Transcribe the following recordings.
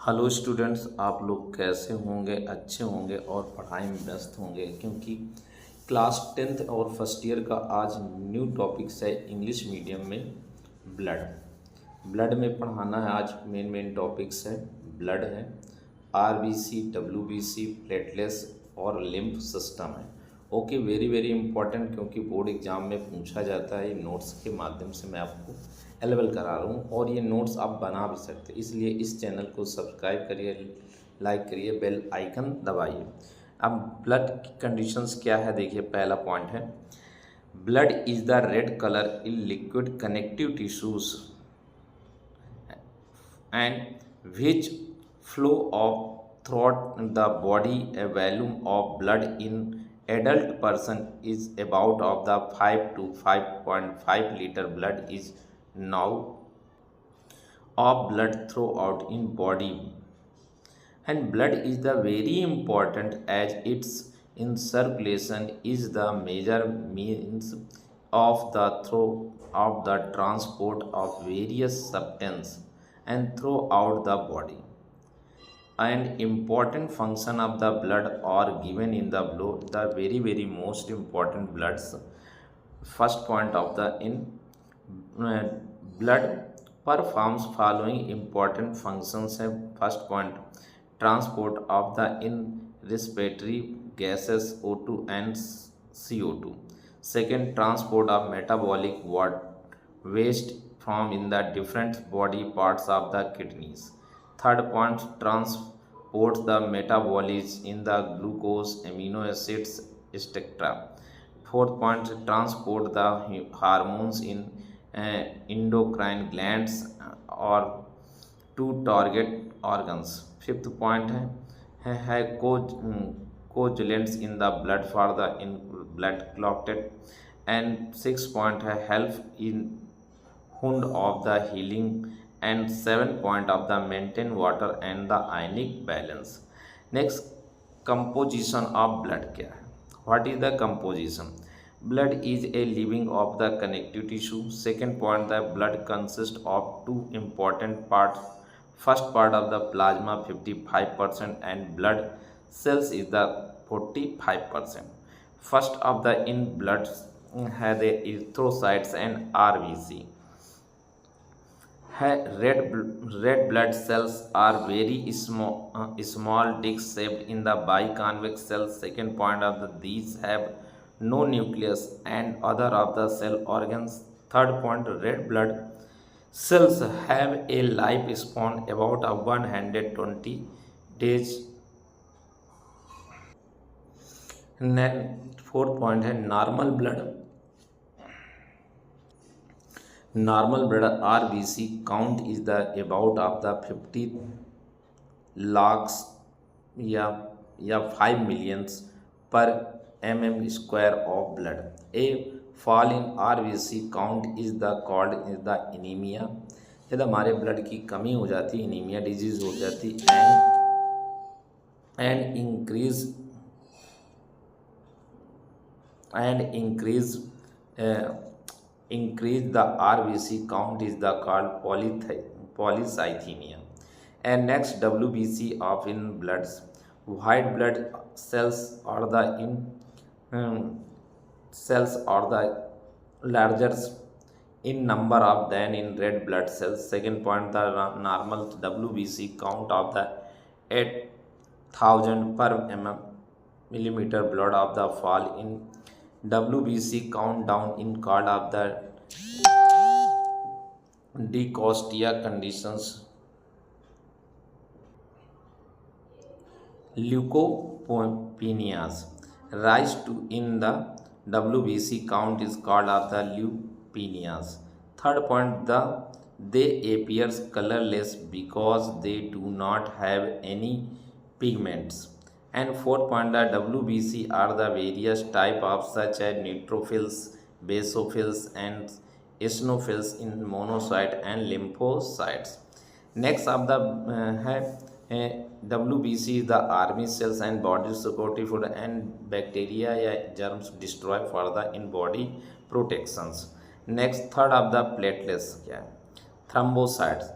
Hello students, आप लोग कैसे होंगे? अच्छे होंगे और पढ़ाई में व्यस्त होंगे, क्योंकि क्लास 10th और फर्स्ट ईयर का आज न्यू टॉपिक्स है इंग्लिश मीडियम में। ब्लड ब्लड में पढ़ाना है। आज मेन टॉपिक्स है। ब्लड है, आरबीसी, डब्ल्यूबीसी, प्लेटलेट्स और लिम्फ सिस्टम है। ओके, वेरी वेरी इंपॉर्टेंट, क्योंकि बोर्ड एग्जाम में पूछा जाता है। नोट्स के माध्यम से मैं आपको अवेलेबल करा रहा हूँ और ये नोट्स आप बना भी सकते हैं। इसलिए इस चैनल को सब्सक्राइब करिए, लाइक करिए, बेल आइकन दबाइए। अब ब्लड की कंडीशंस क्या है, देखिए। पहला पॉइंट है, blood is the red colour in liquid connective tissues and which flow of throughout the body. A volume of blood in adult person is about of the 5 to 5.5 liter. Blood is now of blood throughout in body, and blood is the very important as its in circulation is the major means of the through of the transport of various substances and throughout the body. And important function of the blood are given in the below. The very most important bloods. First point of the in uh, blood performs following important functions है. First point, transport of the in respiratory gases O2 and CO2. Second, transport of metabolic waste from in the different body parts of the kidneys. Third point, transports the metabolism in the glucose, amino acids, etc. Fourth point, transport the hormones in endocrine glands or to target organs. Fifth point है coagulants in the blood for the in blood clotted. And sixth point है help in wound of the healing. And 7 point of the maintain water and the ionic balance. Next, composition of blood क्या है? What is the composition? Blood is a living of the connective tissue. Second point, the blood consists of two important parts. First part of the plasma 55% and blood cells is the 45%. First of the in blood have the erythrocytes and RBC. Red blood cells are very small disc shaped in the biconvex cells. Second point of these have no nucleus and other of the cell organs. Third point, red blood cells have a lifespan about 120 days. Fourth point है normal blood RBC count is the about of the 50 lakhs या 5 millions per mm square of blood. A fall in RBC count is the called is the anemia. यदि हमारे blood की कमी हो जाती, anaemia disease हो जाती. and increase the RBC count is the called polycythemia. And next, WBC of in bloods. White blood cells are the larger in number of than in red blood cells. Second point, the normal WBC count of the 8,000 per millimeter blood of the fall in WBC count down in called of the Dicostia conditions. Leukopenias rise to in the WBC count is called of the leukopenias. Third point, they appear colorless because they do not have any pigments. And fourth point, the WBC are the various type of such as neutrophils, basophils and eosinophils in monocyte and lymphocytes. Next of the WBC is the army cells and body security food and bacteria या germs destroy for the in body protections. Next, third of the platelets क्या है? Thrombocytes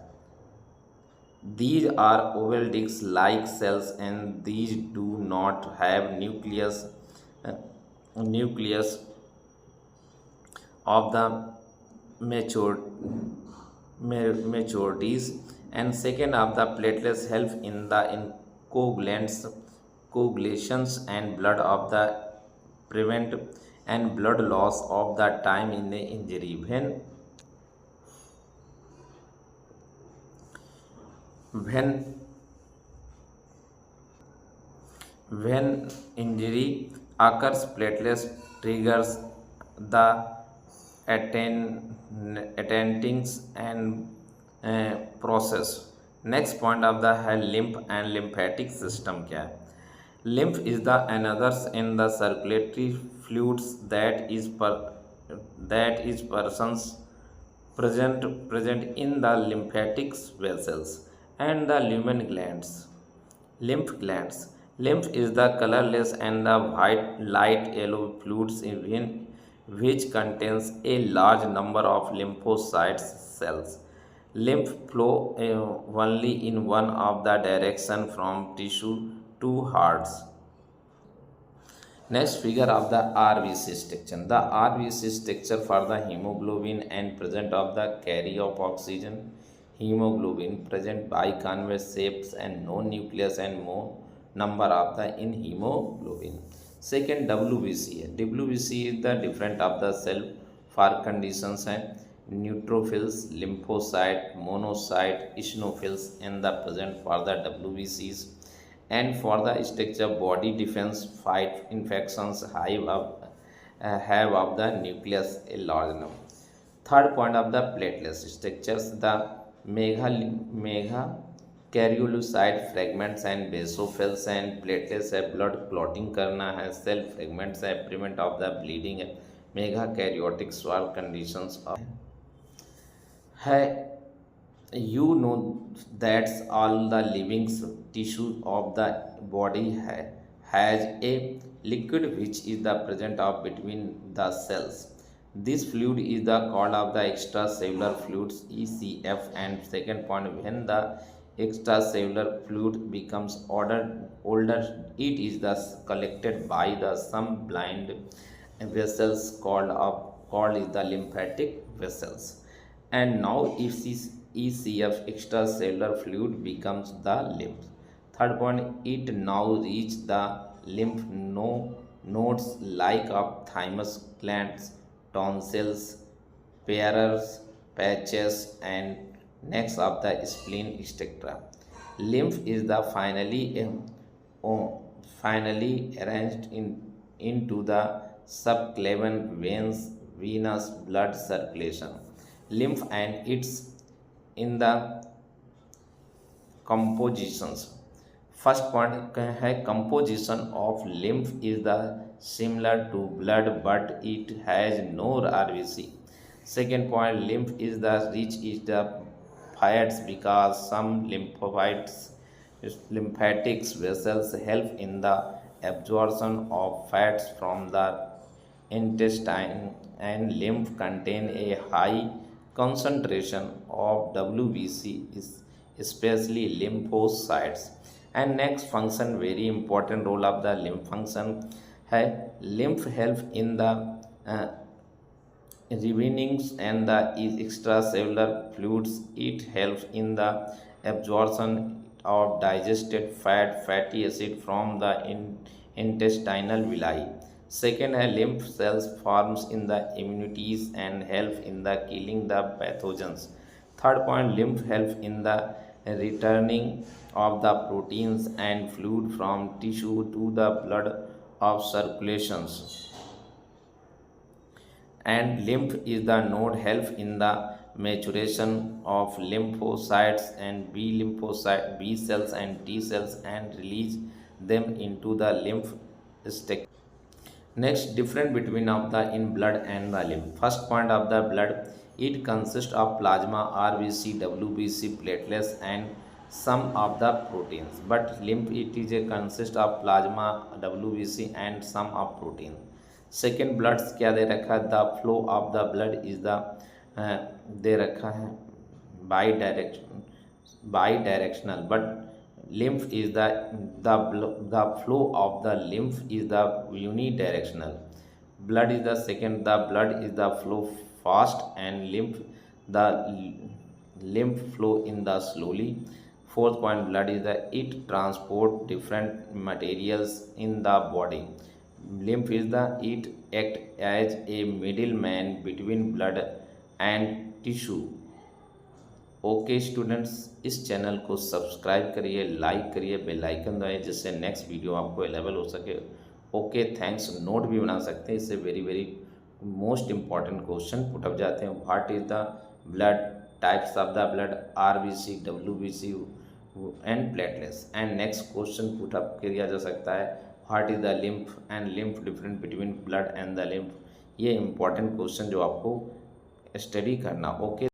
These are oval disc-like cells, and these do not have uh, nucleus of the mature maturities. And second of the platelets help in the in coagulations and blood of the prevent and blood loss of the time in the injury. When when injury occurs, platelets triggers the attendings and process. Next point of the है lymph and lymphatic system क्या है? Lymph is the another in the circulatory fluids that is persons present in the lymphatic vessels and the lumen glands. Lymph glands. Lymph is the colorless and the white light yellow fluids in which contains a large number of lymphocyte cells. Lymph flow only in one of the direction from tissue to hearts. Next figure of the RBC structure. The RBC structure for the hemoglobin and present of the carry of oxygen. Hemoglobin present biconvex shapes and no nucleus and more number of the in hemoglobin. Second WBC. WBC is the different of the cell for conditions and neutrophils, lymphocyte, monocyte, eosinophils and the present for the WBCs and for the structure body defense fight infections have of the nucleus a large number. Third point of the platelets structures the mega cariocyte fragments and basophils and platelets है blood clotting करना है cell fragments है prevent of the bleeding है mega karyotic swell conditions है you know that all the living tissue of the body has a liquid which is the present of between the cells. This fluid is the called of the extracellular fluids ECF. And second point, when the extracellular fluid becomes older it is thus collected by the some blind vessels called is the lymphatic vessels. And now if this ECF extracellular fluid becomes the lymph. Third point, it now reach the lymph nodes like of thymus glands, tonsils, Peyer's patches and next of the spleen, etc. Lymph is the finally arranged into the subclavian veins, venous blood circulation. Lymph and its in the compositions. First point है composition of lymph is the similar to blood but it has no RBC. Second point, lymph is the rich is the fats because some lymphatic vessels help in the absorption of fats from the intestine and lymph contain a high concentration of WBC especially lymphocytes. And next function, very important role of the lymph function है lymph help in the revenings and the extracellular fluids. It helps in the absorption of digested fatty acid from the intestinal villi. Second है lymph cells forms in the immunities and help in the killing the pathogens. Third point, lymph help in the returning of the proteins and fluid from tissue to the blood of circulations. And lymph is the node help in the maturation of lymphocytes and B cells and T cells and release them into the lymph stick. Next, difference between of the in blood and the lymph. First point of the blood, it consists of plasma, RBC, WBC, platelets and some of the proteins. But lymph it is a consist of plasma, WBC and some of protein. Second bloods क्या दे रखा है, the flow of the blood is the they रखा है by direction bidirectional, but lymph is the flow of the lymph is the unidirectional. Blood is the second, the blood is the flow fast, and the lymph flow in the slowly. Fourth point, blood is the it transport different materials in the body. Lymph is the it act as a middleman between blood and tissue. Okay students, इस channel को subscribe करिए, like करिए, bell icon दबाइए, जिससे next video आपको available हो सके। Okay thanks. Note भी बना सकते हैं, इससे very very most important question put up जाते हैं। What is the blood, types of the blood, RBC, WBC and platelets. And next question put up किया जा सकता है, what is the lymph and lymph different between blood and the lymph. ये important question जो आपको study करना। Okay.